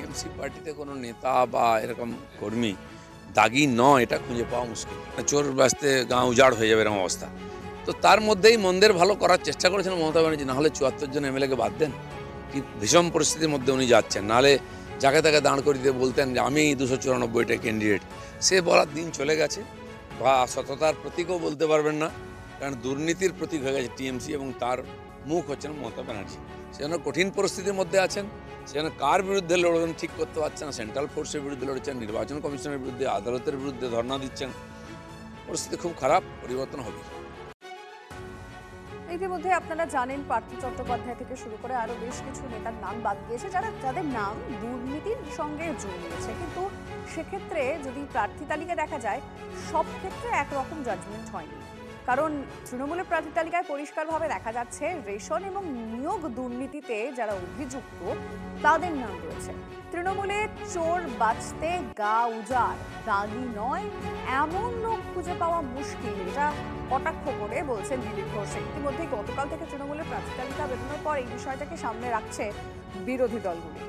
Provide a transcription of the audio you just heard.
TMC পার্টিতে কোনো নেতা বা এরকম কর্মী দাগি নয় এটা খুঁজে পাওয়া মুশকিল। চোর বাঁচতে গাঁ উজাড় হয়ে যাবে এরকম অবস্থা। তো তার মধ্যেই মন্দের ভালো করার চেষ্টা করেছেন মমতা ব্যানার্জি, নাহলে ৭৪ জন এমএলএকে বাদ দেন। কি ভীষণ পরিস্থিতির মধ্যে উনি যাচ্ছেন, নাহলে যাকে তাকে দাঁড় করিয়ে দিয়ে বলতেন যে আমি ২৯৪টা ক্যান্ডিডেট। সে বলার দিন চলে গেছে, বা সততার প্রতীকও বলতে পারবেন না, কারণ দুর্নীতির প্রতীক হয়ে গেছে টিএমসি এবং তার মুখ হচ্ছেন মমতা ব্যানার্জি। সেজন্য কঠিন পরিস্থিতির মধ্যে আছেন। সেখানে কার বিরুদ্ধে লড়বেন ঠিক করতে পারছেন না। সেন্ট্রাল ফোর্সের বিরুদ্ধে লড়ছেন, নির্বাচন কমিশনের বিরুদ্ধে, আদালতের বিরুদ্ধে ধর্ণা দিচ্ছেন। পরিস্থিতি খুব খারাপ, পরিবর্তন হবে। ইতিমধ্যে আপনারা জানেন পার্থ চট্টোপাধ্যায় থেকে শুরু করে আরো বেশ কিছু নেতার নাম বাদ দিয়েছে, যাদের নাম দুর্নীতির সঙ্গে জড়িয়েছে। কিন্তু সেক্ষেত্রে যদি প্রার্থী তালিকা দেখা যায়, সব ক্ষেত্রে একরকম জাজমেন্ট হয়নি। কারণ তৃণমূলের প্রার্থী তালিকায় পরিষ্কারভাবে দেখা যাচ্ছে রেশন এবং নিয়োগ দুর্নীতিতে যারা অভিযুক্ত তাদের নাম রয়েছে। তৃণমূলে চোর বাঁচতে গা উজাড়, দাগি নয় এমন লোক খুঁজে পাওয়া মুশকিল, এটা কটাক্ষ করে বলছেন দিলীপ ঘোষ। ইতিমধ্যে গতকাল থেকে তৃণমূলের প্রার্থী তালিকা বেরোনোর পর এই বিষয়টাকে সামনে রাখছে বিরোধী দলগুলি।